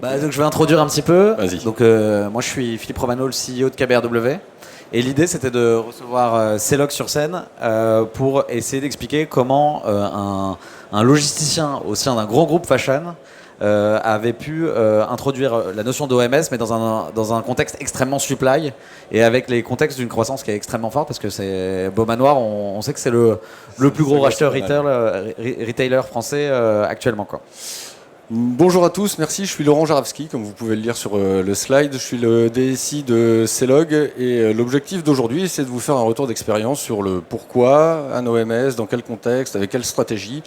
Donc je vais introduire un petit peu. Vas-y. Donc moi je suis Philippe Romano, le CEO de KBRW. Et l'idée c'était de recevoir Celog sur scène pour essayer d'expliquer comment un logisticien au sein d'un gros groupe fashion avait pu introduire la notion d'OMS, mais dans un contexte extrêmement supply et avec les contextes d'une croissance qui est extrêmement forte, parce que c'est Beaumanoir, on sait que c'est le plus gros racheteur retailer français actuellement, quoi. Bonjour à tous, merci, je suis Laurent Jaravski, comme vous pouvez le lire sur le slide. Je suis le DSI de Celog et l'objectif d'aujourd'hui, c'est de vous faire un retour d'expérience sur le pourquoi, un OMS, dans quel contexte, avec quelle stratégie.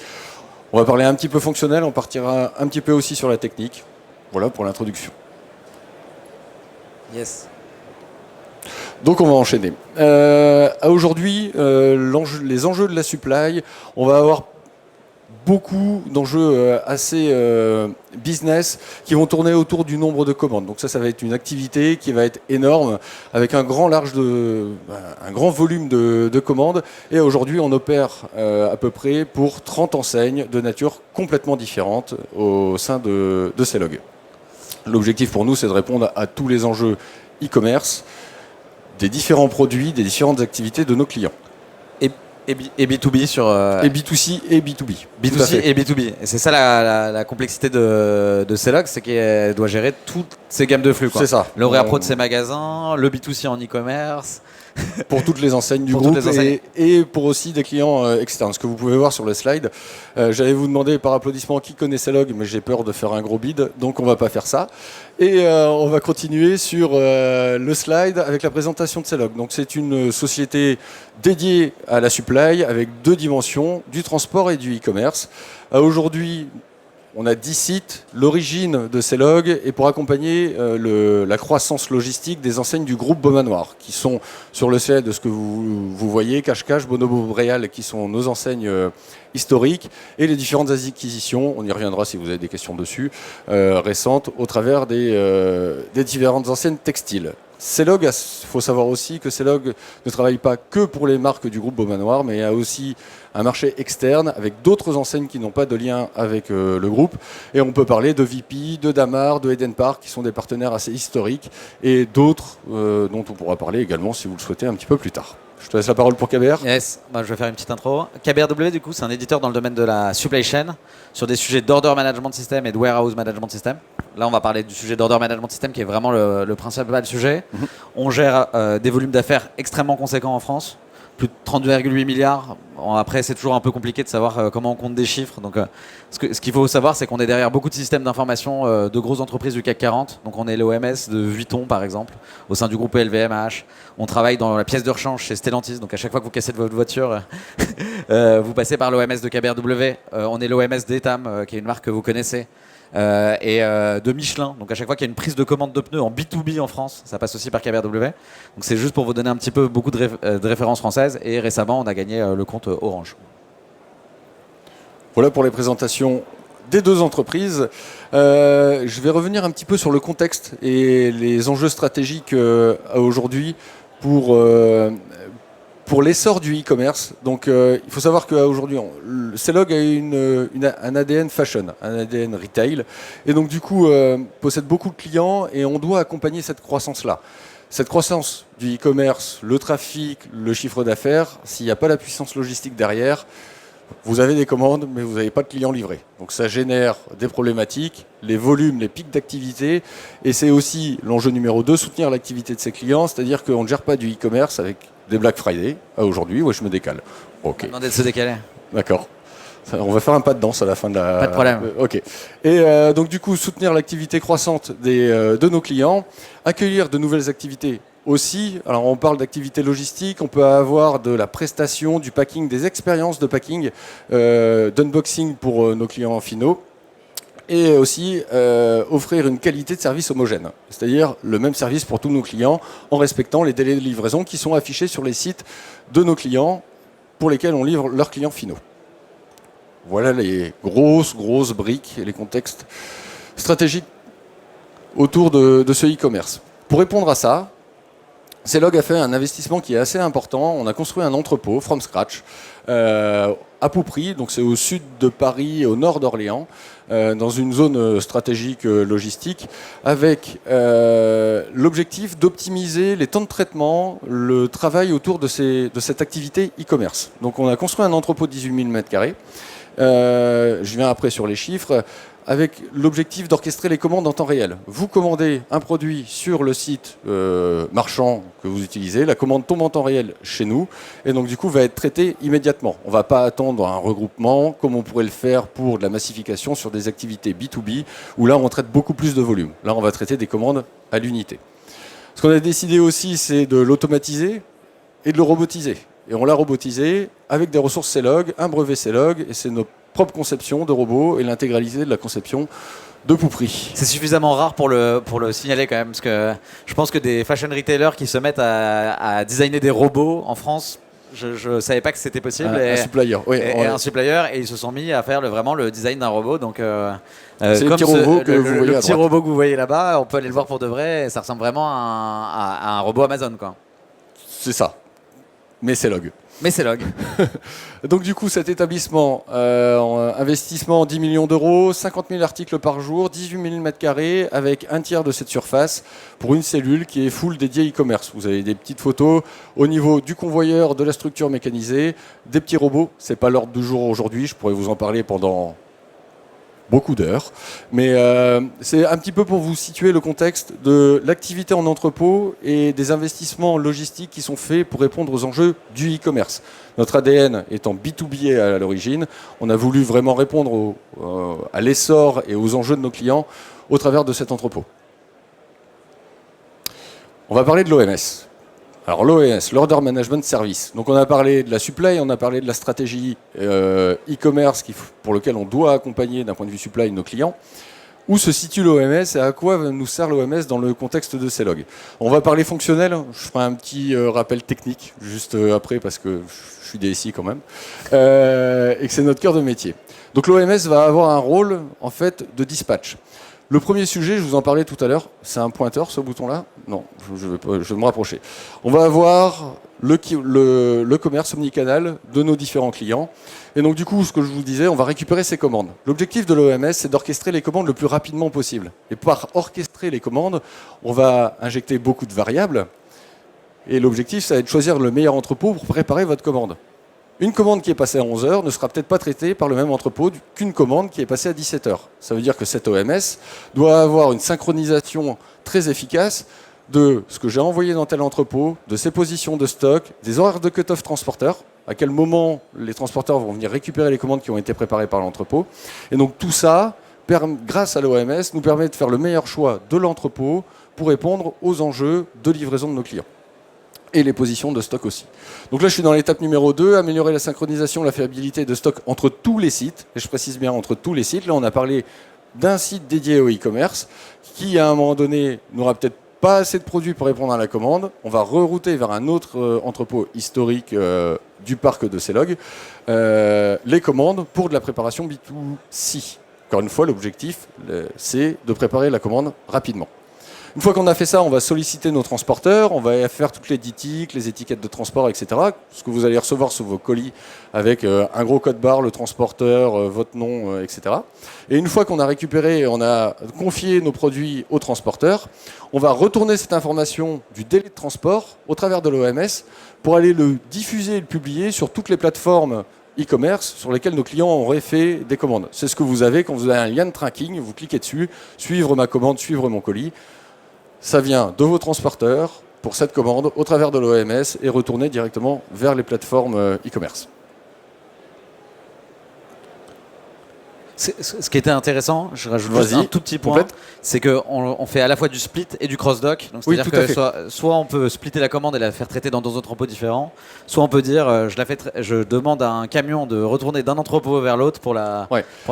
On va parler un petit peu fonctionnel, on partira un petit peu aussi sur la technique. Voilà pour l'introduction. Yes. Donc on va enchaîner. Aujourd'hui, les enjeux de la supply, on va avoir beaucoup d'enjeux assez business qui vont tourner autour du nombre de commandes. Donc ça va être une activité qui va être énorme avec un grand volume de commandes. Et aujourd'hui, on opère à peu près pour 30 enseignes de nature complètement différente au sein de Celog. L'objectif pour nous, c'est de répondre à tous les enjeux e-commerce, des différents produits, des différentes activités de nos clients. Et B2B sur... Et B2C et B2B. B2C et B2B. Et c'est ça la complexité de Celog, c'est qu'elle doit gérer toutes ces gammes de flux, quoi. C'est ça. Le réappro de ses magasins, le B2C en e-commerce. Pour toutes les enseignes du groupe et pour aussi des clients externes. Ce que vous pouvez voir sur le slide, j'allais vous demander par applaudissement qui connaît Celog, mais j'ai peur de faire un gros bide, donc on ne va pas faire ça. Et on va continuer sur le slide avec la présentation de Celog. Donc c'est une société dédiée à la supply avec deux dimensions, du transport et du e-commerce. Aujourd'hui, on a 10 sites. L'origine de Celog est pour accompagner la croissance logistique des enseignes du groupe Beaumanoir, qui sont sur le slide de ce que vous voyez, Cache-Cache, Bonobo, Bréal, qui sont nos enseignes historiques, et les différentes acquisitions, on y reviendra si vous avez des questions dessus, récentes, au travers des différentes enseignes textiles. Celog, il faut savoir aussi que Celog ne travaille pas que pour les marques du groupe Beaumanoir, mais il y a aussi un marché externe avec d'autres enseignes qui n'ont pas de lien avec le groupe. Et on peut parler de VP, de Damar, de Eden Park, qui sont des partenaires assez historiques, et d'autres dont on pourra parler également si vous le souhaitez un petit peu plus tard. Je te laisse la parole pour KBR. Yes, je vais faire une petite intro. KBRW, du coup, c'est un éditeur dans le domaine de la supply chain sur des sujets d'order management system et de warehouse management system. Là, on va parler du sujet d'order management system qui est vraiment le principal sujet. On gère des volumes d'affaires extrêmement conséquents en France. Plus de 30,8 milliards. Après, c'est toujours un peu compliqué de savoir comment on compte des chiffres. Donc, ce qu'il faut savoir, c'est qu'on est derrière beaucoup de systèmes d'information de grosses entreprises du CAC 40. Donc, on est l'OMS de Vuitton, par exemple, au sein du groupe LVMH. On travaille dans la pièce de rechange chez Stellantis. Donc, à chaque fois que vous cassez votre voiture, vous passez par l'OMS de KBRW. On est l'OMS d'Etam, qui est une marque que vous connaissez. Et de Michelin. Donc à chaque fois qu'il y a une prise de commande de pneus en B2B en France, ça passe aussi par KBRW. Donc c'est juste pour vous donner un petit peu beaucoup de références françaises. Et récemment, on a gagné le compte Orange. Voilà pour les présentations des deux entreprises. Je vais revenir un petit peu sur le contexte et les enjeux stratégiques aujourd'hui pour l'essor du e-commerce. Donc il faut savoir qu'aujourd'hui, Celog a un ADN fashion, un ADN retail, et donc du coup possède beaucoup de clients et on doit accompagner cette croissance-là. Cette croissance du e-commerce, le trafic, le chiffre d'affaires, s'il n'y a pas la puissance logistique derrière, vous avez des commandes, mais vous n'avez pas de clients livrés. Donc ça génère des problématiques, les volumes, les pics d'activité. Et c'est aussi l'enjeu numéro 2, soutenir l'activité de ses clients. C'est-à-dire qu'on ne gère pas du e-commerce avec des Black Friday. Aujourd'hui, ouais, je me décale. Ok. Demandez de se décaler. D'accord. On va faire un pas de danse à la fin de la... Pas de problème. Ok. Et donc du coup, soutenir l'activité croissante de nos clients, accueillir de nouvelles activités aussi. Alors on parle d'activité logistique, on peut avoir de la prestation, du packing, des expériences de packing, d'unboxing pour nos clients finaux. Et aussi offrir une qualité de service homogène, c'est-à-dire le même service pour tous nos clients en respectant les délais de livraison qui sont affichés sur les sites de nos clients pour lesquels on livre leurs clients finaux. Voilà les grosses briques et les contextes stratégiques autour de ce e-commerce. Pour répondre à ça, Celog a fait un investissement qui est assez important. On a construit un entrepôt from scratch à Poupry, donc c'est au sud de Paris et au nord d'Orléans, dans une zone stratégique logistique, avec l'objectif d'optimiser les temps de traitement, le travail autour de cette activité e-commerce. Donc on a construit un entrepôt de 18 000 m². Je viens après sur les chiffres, avec l'objectif d'orchestrer les commandes en temps réel. Vous commandez un produit sur le site marchand que vous utilisez, la commande tombe en temps réel chez nous, et donc du coup va être traitée immédiatement. On ne va pas attendre un regroupement, comme on pourrait le faire pour de la massification sur des activités B2B, où là on traite beaucoup plus de volume. Là on va traiter des commandes à l'unité. Ce qu'on a décidé aussi, c'est de l'automatiser et de le robotiser. Et on l'a robotisé avec des ressources C-Log, un brevet C-Log, et c'est nos propres conceptions de robots et l'intégralité de la conception de Poupry. C'est suffisamment rare pour le signaler quand même, parce que je pense que des fashion retailers qui se mettent à designer des robots en France, je ne savais pas que c'était possible. Un supplier, oui. Un supplier, et ils se sont mis à faire vraiment le design d'un robot. Donc, c'est le petit robot que vous voyez le petit robot que vous voyez là-bas, on peut aller le voir pour de vrai, et ça ressemble vraiment à un robot Amazon, quoi. C'est ça. Mais c'est log. Mais c'est log. Donc du coup, cet établissement, investissement 10 millions d'euros, 50 000 articles par jour, 18 000 m², avec un tiers de cette surface pour une cellule qui est full dédiée e-commerce. Vous avez des petites photos au niveau du convoyeur, de la structure mécanisée, des petits robots. C'est pas l'ordre du jour aujourd'hui, je pourrais vous en parler pendant beaucoup d'heures, mais c'est un petit peu pour vous situer le contexte de l'activité en entrepôt et des investissements logistiques qui sont faits pour répondre aux enjeux du e-commerce. Notre ADN étant B2B à l'origine, on a voulu vraiment répondre à l'essor et aux enjeux de nos clients au travers de cet entrepôt. On va parler de l'OMS. Alors l'OMS, l'Order Management Service. Donc on a parlé de la supply, on a parlé de la stratégie e-commerce pour lequel on doit accompagner d'un point de vue supply nos clients. Où se situe l'OMS et à quoi nous sert l'OMS dans le contexte de C-Log? On va parler fonctionnel, je ferai un petit rappel technique juste après parce que je suis DSI quand même, et que c'est notre cœur de métier. Donc l'OMS va avoir un rôle en fait de dispatch. Le premier sujet, je vous en parlais tout à l'heure, c'est un pointeur, ce bouton-là? Non, je vais me rapprocher. On va avoir le commerce omnicanal de nos différents clients. Et donc du coup, ce que je vous disais, on va récupérer ces commandes. L'objectif de l'OMS, c'est d'orchestrer les commandes le plus rapidement possible. Et par orchestrer les commandes, on va injecter beaucoup de variables. Et l'objectif, ça va être de choisir le meilleur entrepôt pour préparer votre commande. Une commande qui est passée à 11h ne sera peut-être pas traitée par le même entrepôt qu'une commande qui est passée à 17h. Ça veut dire que cette OMS doit avoir une synchronisation très efficace de ce que j'ai envoyé dans tel entrepôt, de ses positions de stock, des horaires de cut-off transporteurs, à quel moment les transporteurs vont venir récupérer les commandes qui ont été préparées par l'entrepôt. Et donc tout ça, grâce à l'OMS, nous permet de faire le meilleur choix de l'entrepôt pour répondre aux enjeux de livraison de nos clients. Et les positions de stock aussi. Donc là, je suis dans l'étape numéro 2, améliorer la synchronisation, la fiabilité de stock entre tous les sites. Et je précise bien entre tous les sites. Là, on a parlé d'un site dédié au e-commerce qui, à un moment donné, n'aura peut-être pas assez de produits pour répondre à la commande. On va rerouter vers un autre entrepôt historique du parc de C-Log les commandes pour de la préparation B2C. Encore une fois, l'objectif, c'est de préparer la commande rapidement. Une fois qu'on a fait ça, on va solliciter nos transporteurs, on va faire toutes les DTIC, les étiquettes de transport, etc. Ce que vous allez recevoir sur vos colis avec un gros code barre, le transporteur, votre nom, etc. Et une fois qu'on a récupéré, on a confié nos produits aux transporteurs, on va retourner cette information du délai de transport au travers de l'OMS pour aller le diffuser et le publier sur toutes les plateformes e-commerce sur lesquels nos clients auraient fait des commandes. C'est ce que vous avez quand vous avez un lien de tracking, vous cliquez dessus, suivre ma commande, suivre mon colis. Ça vient de vos transporteurs pour cette commande au travers de l'OMS et retourner directement vers les plateformes e-commerce. Ce qui était intéressant, je rajoute juste un tout petit point, c'est qu'on fait à la fois du split et du cross-dock. Donc c'est-à-dire que soit on peut splitter la commande et la faire traiter dans deux entrepôts différents, soit on peut dire je demande à un camion de retourner d'un entrepôt vers l'autre pour la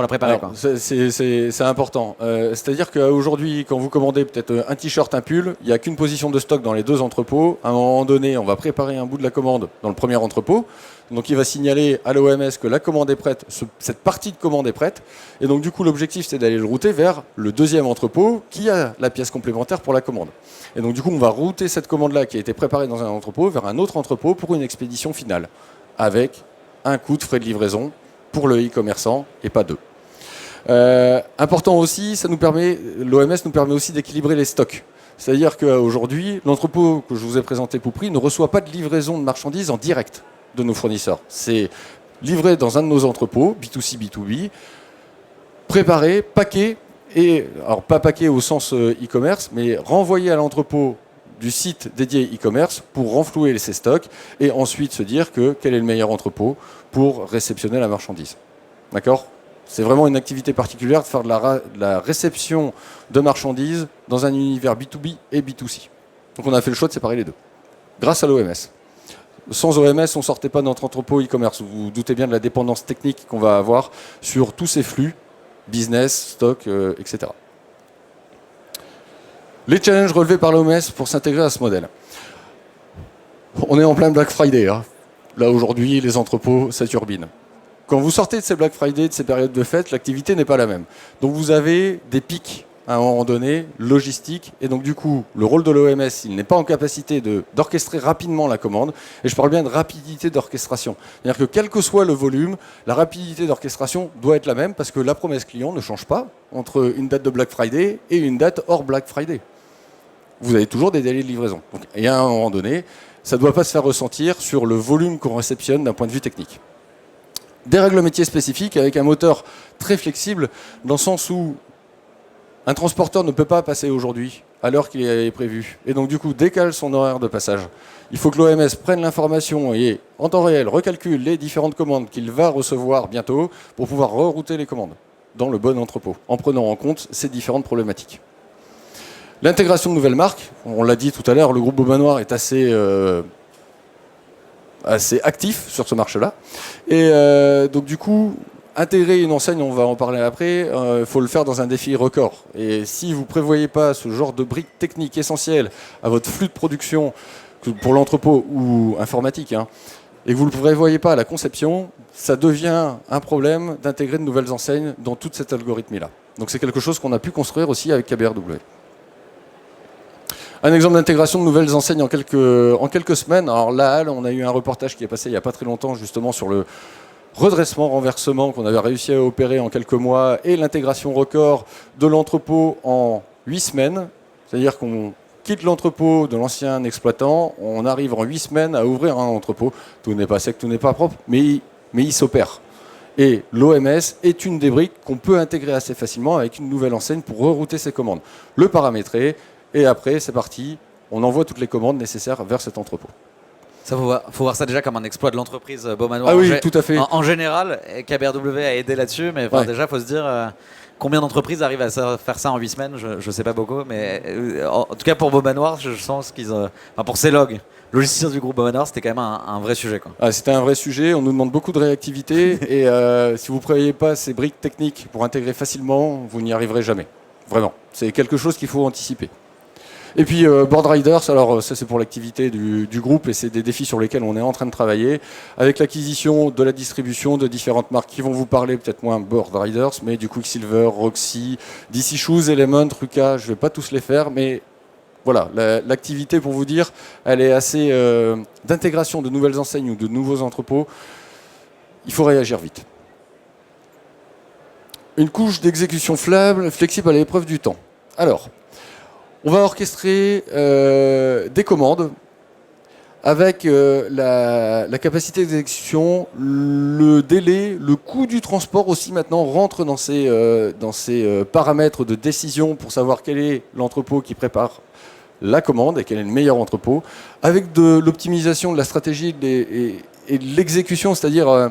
préparer. Alors, c'est important. C'est-à-dire qu'aujourd'hui, quand vous commandez peut-être un t-shirt, un pull, il n'y a qu'une position de stock dans les deux entrepôts. À un moment donné, on va préparer un bout de la commande dans le premier entrepôt. Donc il va signaler à l'OMS que la commande est prête, cette partie de commande est prête. Et donc du coup l'objectif c'est d'aller le router vers le deuxième entrepôt qui a la pièce complémentaire pour la commande. Et donc du coup on va router cette commande-là qui a été préparée dans un entrepôt vers un autre entrepôt pour une expédition finale avec un coût de frais de livraison pour le e-commerçant et pas 2. Important aussi, l'OMS nous permet aussi d'équilibrer les stocks. C'est-à-dire qu'aujourd'hui, l'entrepôt que je vous ai présenté Poupri ne reçoit pas de livraison de marchandises en direct de nos fournisseurs. C'est livré dans un de nos entrepôts, B2C, B2B, préparé, paqué, alors pas paqué au sens e-commerce, mais renvoyé à l'entrepôt du site dédié e-commerce pour renflouer ces stocks et ensuite se dire quel est le meilleur entrepôt pour réceptionner la marchandise. D'accord ? C'est vraiment une activité particulière de faire de la réception de marchandises dans un univers B2B et B2C. Donc on a fait le choix de séparer les deux, grâce à l'OMS. Sans OMS, on ne sortait pas de notre entrepôt e-commerce. Vous vous doutez bien de la dépendance technique qu'on va avoir sur tous ces flux, business, stock, etc. Les challenges relevés par l'OMS pour s'intégrer à ce modèle. On est en plein Black Friday. Hein. Là, aujourd'hui, les entrepôts, ça turbine. Quand vous sortez de ces Black Friday, de ces périodes de fête, l'activité n'est pas la même. Donc vous avez des pics à un moment donné, logistiques, et donc du coup, le rôle de l'OMS, il n'est pas en capacité d'orchestrer rapidement la commande, et je parle bien de rapidité d'orchestration. C'est-à-dire que quel que soit le volume, la rapidité d'orchestration doit être la même, parce que la promesse client ne change pas entre une date de Black Friday et une date hors Black Friday. Vous avez toujours des délais de livraison. Donc, et à un moment donné, ça ne doit pas se faire ressentir sur le volume qu'on réceptionne d'un point de vue technique. Des règles métiers spécifiques avec un moteur très flexible, dans le sens où un transporteur ne peut pas passer aujourd'hui à l'heure qu'il est prévu. Et donc du coup, décale son horaire de passage. Il faut que l'OMS prenne l'information et en temps réel recalcule les différentes commandes qu'il va recevoir bientôt pour pouvoir rerouter les commandes dans le bon entrepôt, en prenant en compte ces différentes problématiques. L'intégration de nouvelles marques, on l'a dit tout à l'heure, le groupe Beaumanoir est assez actif sur ce marché-là. Et donc du coup, intégrer une enseigne, on va en parler après, il faut le faire dans un défi record. Et si vous ne prévoyez pas ce genre de briques techniques essentielles à votre flux de production pour l'entrepôt ou informatique, hein, et que vous ne le prévoyez pas à la conception, ça devient un problème d'intégrer de nouvelles enseignes dans toute cet algorithme-là. Donc c'est quelque chose qu'on a pu construire aussi avec KBRW. Un exemple d'intégration de nouvelles enseignes en quelques semaines. Alors là, on a eu un reportage qui est passé il n'y a pas très longtemps justement sur le redressement, renversement qu'on avait réussi à opérer en quelques mois et l'intégration record de l'entrepôt en 8 semaines. C'est-à-dire qu'on quitte l'entrepôt de l'ancien exploitant, on arrive en 8 semaines à ouvrir un entrepôt. Tout n'est pas sec, tout n'est pas propre, mais il s'opère. Et l'OMS est une des briques qu'on peut intégrer assez facilement avec une nouvelle enseigne pour rerouter ses commandes. Le paramétrer. Et après, c'est parti, on envoie toutes les commandes nécessaires vers cet entrepôt. Ça, faut voir ça déjà comme un exploit de l'entreprise Beaumanoir. Ah oui, tout à fait. En général, KBRW a aidé là-dessus, mais déjà, il faut se dire combien d'entreprises arrivent à faire ça en 8 semaines. Je ne sais pas beaucoup, mais en tout cas pour Beaumanoir, je sens qu'ils pour Celog, logiciel du groupe Beaumanoir, c'était quand même un vrai sujet. Quoi. Ah, c'était un vrai sujet, on nous demande beaucoup de réactivité, et si vous ne prévoyez pas ces briques techniques pour intégrer facilement, vous n'y arriverez jamais. Vraiment, c'est quelque chose qu'il faut anticiper. Et puis Board Riders, alors ça c'est pour l'activité du groupe et c'est des défis sur lesquels on est en train de travailler avec l'acquisition de la distribution de différentes marques qui vont vous parler, peut-être moins Board Riders, mais du Quicksilver, Roxy, DC Shoes, Element, Ruka, je ne vais pas tous les faire, mais voilà, l'activité pour vous dire, elle est assez d'intégration de nouvelles enseignes ou de nouveaux entrepôts, il faut réagir vite. Une couche d'exécution flexible à l'épreuve du temps. Alors, on va orchestrer des commandes avec la capacité d'exécution, le délai, le coût du transport aussi maintenant rentre dans ces paramètres de décision pour savoir quel est l'entrepôt qui prépare la commande et quel est le meilleur entrepôt, avec de l'optimisation de la stratégie et de l'exécution, c'est-à-dire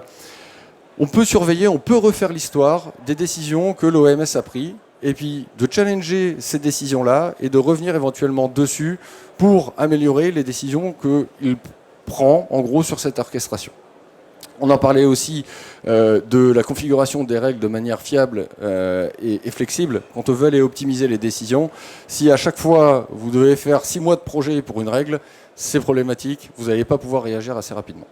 on peut surveiller, on peut refaire l'histoire des décisions que l'OMS a prises, et puis de challenger ces décisions-là et de revenir éventuellement dessus pour améliorer les décisions qu'il prend en gros sur cette orchestration. On en parlait aussi de la configuration des règles de manière fiable et flexible. Quand on veut aller optimiser les décisions, si à chaque fois vous devez faire 6 mois de projet pour une règle, c'est problématique, vous n'allez pas pouvoir réagir assez rapidement.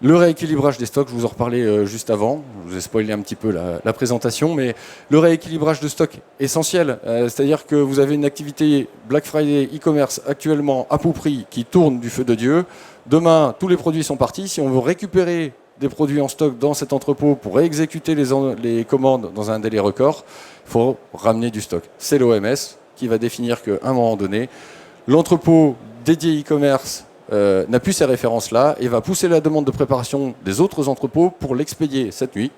Le rééquilibrage des stocks, je vous en reparlais juste avant, je vous ai spoilé un petit peu la présentation, mais le rééquilibrage de stock essentiel, c'est-à-dire que vous avez une activité Black Friday e-commerce actuellement à Poupri qui tourne du feu de Dieu. Demain, tous les produits sont partis. Si on veut récupérer des produits en stock dans cet entrepôt pour exécuter les commandes dans un délai record, il faut ramener du stock. C'est l'OMS qui va définir qu'à un moment donné, l'entrepôt dédié e-commerce n'a plus ces références-là et va pousser la demande de préparation des autres entrepôts pour l'expédier cette nuit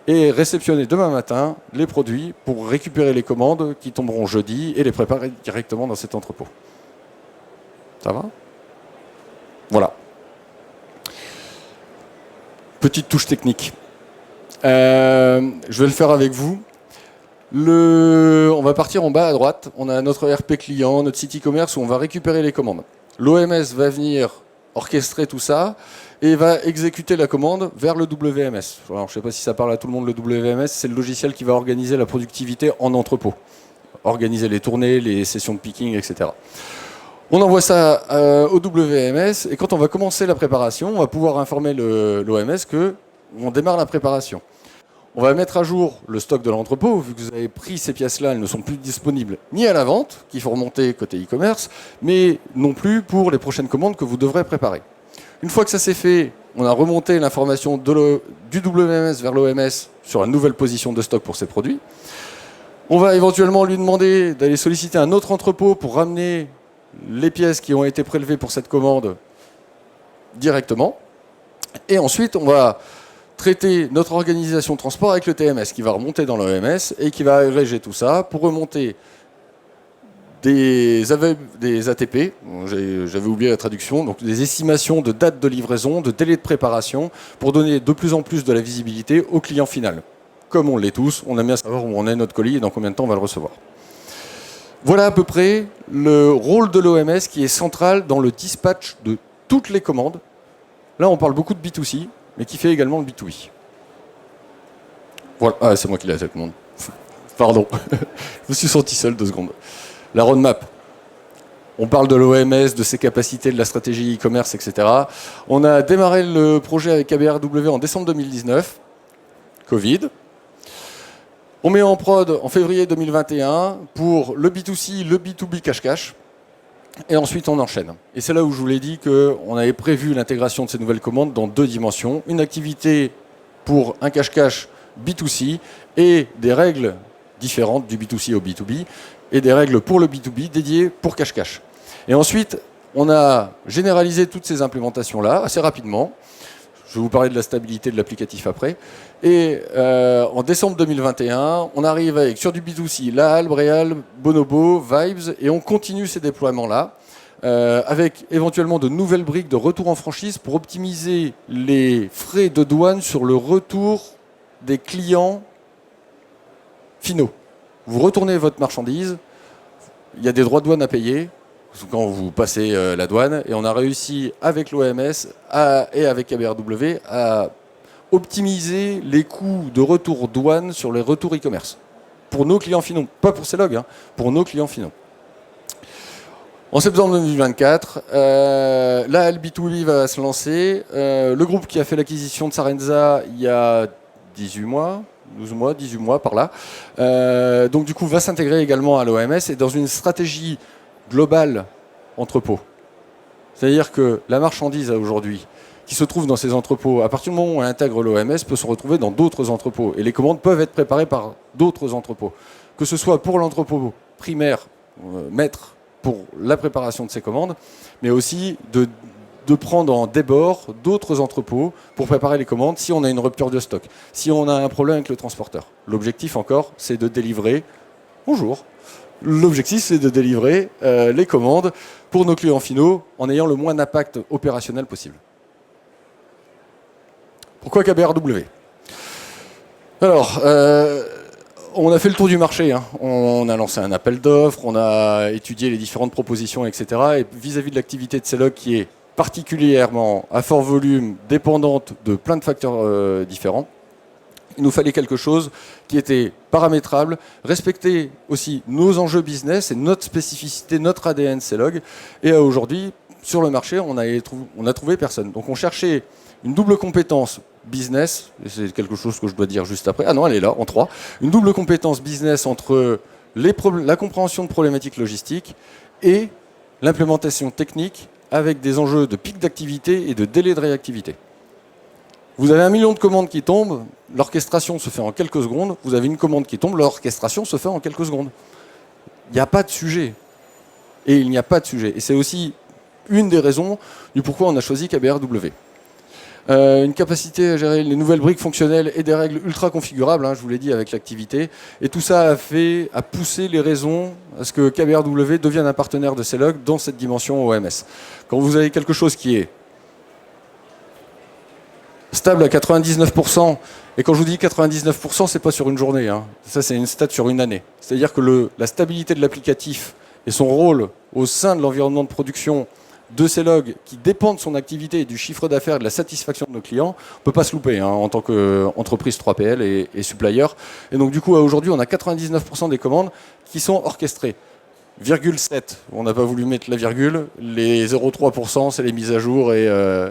et réceptionner demain matin les produits pour récupérer les commandes qui tomberont jeudi et les préparer directement dans cet entrepôt. Ça va ? Voilà. Petite touche technique. Je vais le faire avec vous. On va partir en bas à droite. On a notre RP client, notre site e-commerce où on va récupérer les commandes. L'OMS va venir orchestrer tout ça et va exécuter la commande vers le WMS. Alors, je ne sais pas si ça parle à tout le monde, le WMS, c'est le logiciel qui va organiser la productivité en entrepôt. Organiser les tournées, les sessions de picking, etc. On envoie ça au WMS et quand on va commencer la préparation, on va pouvoir informer l'OMS qu'on démarre la préparation. On va mettre à jour le stock de l'entrepôt, vu que vous avez pris ces pièces-là, elles ne sont plus disponibles ni à la vente, qu'il faut remonter côté e-commerce, mais non plus pour les prochaines commandes que vous devrez préparer. Une fois que ça s'est fait, on a remonté l'information du WMS vers l'OMS sur la nouvelle position de stock pour ces produits. On va éventuellement lui demander d'aller solliciter un autre entrepôt pour ramener les pièces qui ont été prélevées pour cette commande directement. Et ensuite, on va traiter notre organisation de transport avec le TMS qui va remonter dans l'OMS et qui va agréger tout ça pour remonter des ATP, j'avais oublié la traduction, donc des estimations de date de livraison, de délai de préparation pour donner de plus en plus de la visibilité au client final. Comme on l'est tous, on aime bien savoir où on est notre colis et dans combien de temps on va le recevoir. Voilà à peu près le rôle de l'OMS qui est central dans le dispatch de toutes les commandes. Là, on parle beaucoup de B2C, mais qui fait également le B2B. Voilà. Ah, c'est moi qui l'ai avec le monde. Pardon. Je me suis senti seul 2 secondes. La roadmap. On parle de l'OMS, de ses capacités, de la stratégie e-commerce, etc. On a démarré le projet avec KBRW en décembre 2019. Covid. On met en prod en février 2021 pour le B2C, le B2B cache-cache. Et ensuite, on enchaîne. Et c'est là où je vous l'ai dit qu'on avait prévu l'intégration de ces nouvelles commandes dans 2 dimensions. Une activité pour un cache-cache B2C et des règles différentes du B2C au B2B et des règles pour le B2B dédiées pour cache-cache. Et ensuite, on a généralisé toutes ces implémentations-là assez rapidement. Je vais vous parler de la stabilité de l'applicatif après. Et en décembre 2021, on arrive avec, sur du B2C, Laal, Bréal, Bonobo, Vibes, et on continue ces déploiements-là, avec éventuellement de nouvelles briques de retour en franchise pour optimiser les frais de douane sur le retour des clients finaux. Vous retournez votre marchandise, il y a des droits de douane à payer quand vous passez la douane, et on a réussi avec l'OMS et avec KBRW à optimiser les coûts de retour douane sur les retours e-commerce. Pour nos clients finaux, pas pour Celog, hein, pour nos clients finaux. En septembre 2024, là, le B2B va se lancer. Le groupe qui a fait l'acquisition de Sarenza il y a 18 mois, 12 mois, 18 mois par là, donc du coup va s'intégrer également à l'OMS et dans une stratégie globale entrepôt. C'est-à-dire que la marchandise aujourd'hui qui se trouve dans ces entrepôts, à partir du moment où elle intègre l'OMS, peut se retrouver dans d'autres entrepôts. Et les commandes peuvent être préparées par d'autres entrepôts. Que ce soit pour l'entrepôt primaire, maître, pour la préparation de ces commandes, mais aussi de prendre en débord d'autres entrepôts pour préparer les commandes si on a une rupture de stock, si on a un problème avec le transporteur. L'objectif encore, c'est de délivrer... Bonjour. L'objectif, c'est de délivrer les commandes pour nos clients finaux en ayant le moins d'impact opérationnel possible. Pourquoi KBRW ? Alors, on a fait le tour du marché. Hein. On a lancé un appel d'offres, on a étudié les différentes propositions, etc. Et vis-à-vis de l'activité de Celog qui est particulièrement à fort volume, dépendante de plein de facteurs différents, il nous fallait quelque chose qui était paramétrable, respecter aussi nos enjeux business et notre spécificité, notre ADN Celog. Et aujourd'hui, sur le marché, on a trouvé personne. Donc on cherchait une double compétence business, et c'est quelque chose que je dois dire juste après. Ah non, elle est là, en 3. Une double compétence business entre la compréhension de problématiques logistiques et l'implémentation technique avec des enjeux de pic d'activité et de délai de réactivité. Vous avez 1 million de commandes qui tombent, l'orchestration se fait en quelques secondes. Vous avez une commande qui tombe, l'orchestration se fait en quelques secondes. Il n'y a pas de sujet. Et il n'y a pas de sujet. Et c'est aussi une des raisons du pourquoi on a choisi KBRW. Une capacité à gérer les nouvelles briques fonctionnelles et des règles ultra configurables, je vous l'ai dit, avec l'activité. Et tout ça a poussé les raisons à ce que KBRW devienne un partenaire de CELOG dans cette dimension OMS. Quand vous avez quelque chose qui est stable à 99%, et quand je vous dis 99%, c'est pas sur une journée, ça c'est une stat sur une année. C'est-à-dire que la stabilité de l'applicatif et son rôle au sein de l'environnement de production de CELOG qui dépend de son activité et du chiffre d'affaires et de la satisfaction de nos clients, on ne peut pas se louper en tant qu'entreprise 3PL et supplier. Et donc du coup, aujourd'hui, on a 99% des commandes qui sont orchestrées. 0,7, on n'a pas voulu mettre la virgule. Les 0,3%, c'est les mises à jour et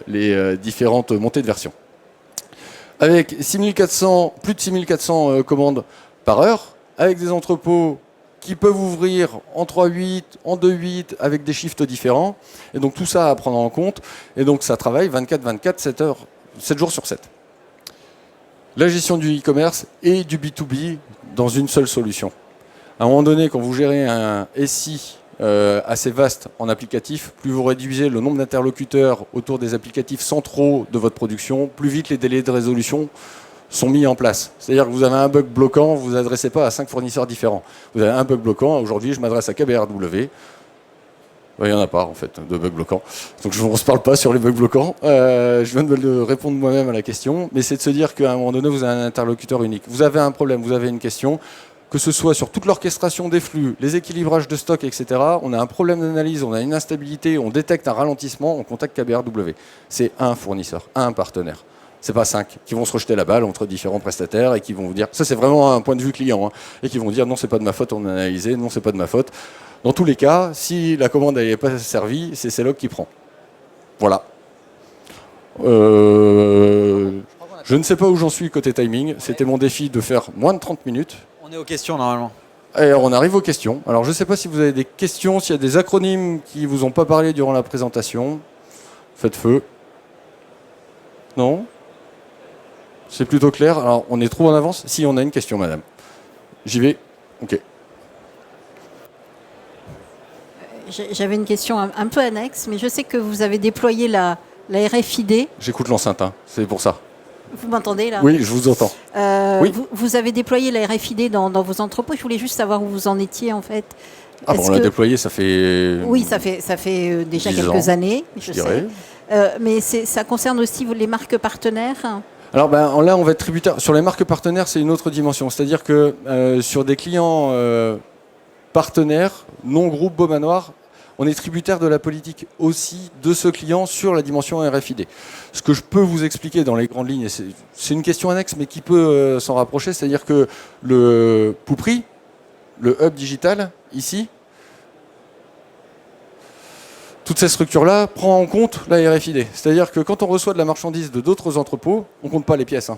les différentes montées de version. Avec plus de 6400 commandes par heure, avec des entrepôts qui peuvent ouvrir en 3.8, en 2.8, avec des shifts différents. Et donc tout ça à prendre en compte. Et donc ça travaille 24-24, 7 jours sur 7. La gestion du e-commerce et du B2B dans une seule solution. À un moment donné, quand vous gérez un SI assez vaste en applicatif, plus vous réduisez le nombre d'interlocuteurs autour des applicatifs centraux de votre production, plus vite les délais de résolution sont mis en place. C'est-à-dire que vous avez un bug bloquant, vous ne vous adressez pas à 5 fournisseurs différents. Vous avez un bug bloquant, aujourd'hui je m'adresse à KBRW. Il n'y en a pas en fait de bug bloquant. Donc je ne se parle pas sur les bugs bloquants. Je viens de répondre moi-même à la question, mais c'est de se dire qu'à un moment donné, vous avez un interlocuteur unique. Vous avez un problème, vous avez une question, que ce soit sur toute l'orchestration des flux, les équilibrages de stock, etc. On a un problème d'analyse, on a une instabilité, on détecte un ralentissement, on contacte KBRW. C'est un fournisseur, un partenaire. C'est pas 5 qui vont se rejeter la balle entre différents prestataires et qui vont vous dire, ça c'est vraiment un point de vue client, et qui vont dire non c'est pas de ma faute, on a analysé, non c'est pas de ma faute. Dans tous les cas, si la commande n'est pas servie, c'est CELOG qui prend. Voilà. Je ne sais pas où j'en suis côté timing, c'était mon défi de faire moins de 30 minutes. On est aux questions normalement. Et alors, on arrive aux questions. Alors je ne sais pas si vous avez des questions, s'il y a des acronymes qui vous ont pas parlé durant la présentation. Faites feu. Non ? C'est plutôt clair. Alors, on est trop en avance. Si, on a une question, madame. J'y vais. Ok. J'avais une question un peu annexe, mais je sais que vous avez déployé la RFID. J'écoute l'enceinte, c'est pour ça. Vous m'entendez là ? Oui, je vous entends. Oui. Vous avez déployé la RFID dans vos entrepôts. Je voulais juste savoir où vous en étiez en fait. Ah bon, on l'a déployé, ça fait... Oui, ça fait déjà quelques années, je sais. Mais ça concerne aussi les marques partenaires ? Alors là, on va être tributaire. Sur les marques partenaires, c'est une autre dimension. C'est-à-dire que sur des clients partenaires, non groupe Beaumanoir, on est tributaire de la politique aussi de ce client sur la dimension RFID. Ce que je peux vous expliquer dans les grandes lignes, c'est une question annexe, mais qui peut s'en rapprocher, c'est-à-dire que le Poupri, le hub digital, ici, toute cette structure-là prend en compte la RFID. C'est-à-dire que quand on reçoit de la marchandise de d'autres entrepôts, on ne compte pas les pièces.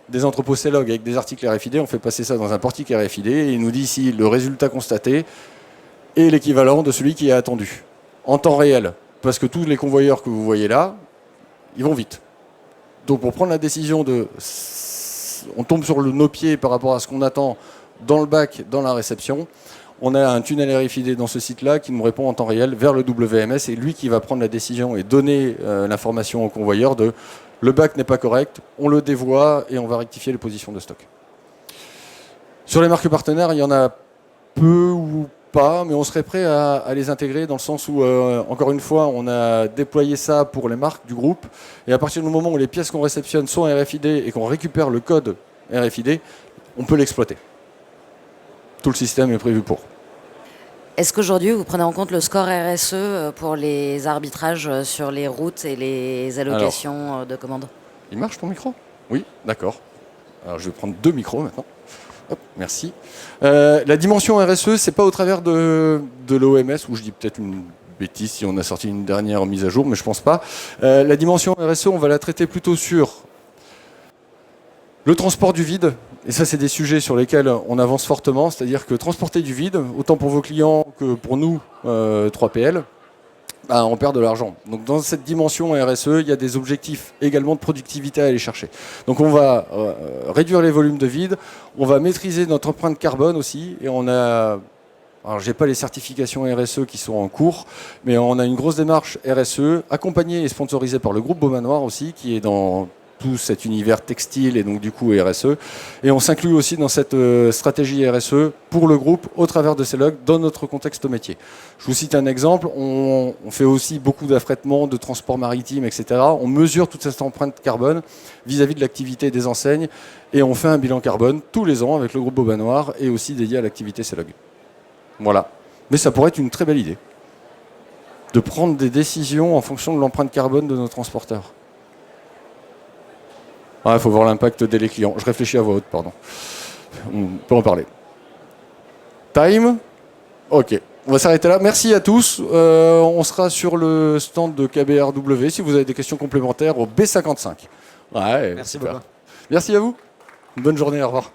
Des entrepôts CELOG avec des articles RFID, on fait passer ça dans un portique RFID et il nous dit si le résultat constaté est l'équivalent de celui qui est attendu, en temps réel. Parce que tous les convoyeurs que vous voyez là, ils vont vite. Donc pour prendre la décision on tombe sur nos pieds par rapport à ce qu'on attend dans le bac, dans la réception, on a un tunnel RFID dans ce site-là qui nous répond en temps réel vers le WMS et lui qui va prendre la décision et donner l'information au convoyeur de le bac n'est pas correct, on le dévoie et on va rectifier les positions de stock. Sur les marques partenaires, il y en a peu ou pas, mais on serait prêt à les intégrer dans le sens où, encore une fois, on a déployé ça pour les marques du groupe et à partir du moment où les pièces qu'on réceptionne sont RFID et qu'on récupère le code RFID, on peut l'exploiter. Tout le système est prévu pour. Est-ce qu'aujourd'hui, vous prenez en compte le score RSE pour les arbitrages sur les routes et les allocations de commandes ? Il marche ton micro ? Oui, d'accord. Alors je vais prendre 2 micros maintenant. Hop, merci. La dimension RSE, c'est pas au travers de l'OMS, où je dis peut-être une bêtise si on a sorti une dernière mise à jour, mais je pense pas. La dimension RSE, on va la traiter plutôt sur le transport du vide. Et ça, c'est des sujets sur lesquels on avance fortement, c'est-à-dire que transporter du vide, autant pour vos clients que pour nous, 3PL, on perd de l'argent. Donc dans cette dimension RSE, il y a des objectifs également de productivité à aller chercher. Donc on va réduire les volumes de vide, on va maîtriser notre empreinte carbone aussi, et on a... Alors, j'ai pas les certifications RSE qui sont en cours, mais on a une grosse démarche RSE, accompagnée et sponsorisée par le groupe Beaumanoir aussi, qui est dans tout cet univers textile et donc du coup RSE. Et on s'inclut aussi dans cette stratégie RSE pour le groupe au travers de ces logs dans notre contexte métier. Je vous cite un exemple, on fait aussi beaucoup d'affrètement, de transport maritime, etc. On mesure toute cette empreinte carbone vis-à-vis de l'activité des enseignes et on fait un bilan carbone tous les ans avec le groupe Beaumanoir et aussi dédié à l'activité CELOG. Voilà. Mais ça pourrait être une très belle idée de prendre des décisions en fonction de l'empreinte carbone de nos transporteurs. Il faut voir l'impact des clients. Je réfléchis à voix haute, pardon. On peut en parler. Time. Ok. On va s'arrêter là. Merci à tous. On sera sur le stand de KBRW si vous avez des questions complémentaires au B55. Ouais, merci super. beaucoup. Merci à vous. Une bonne journée. Au revoir.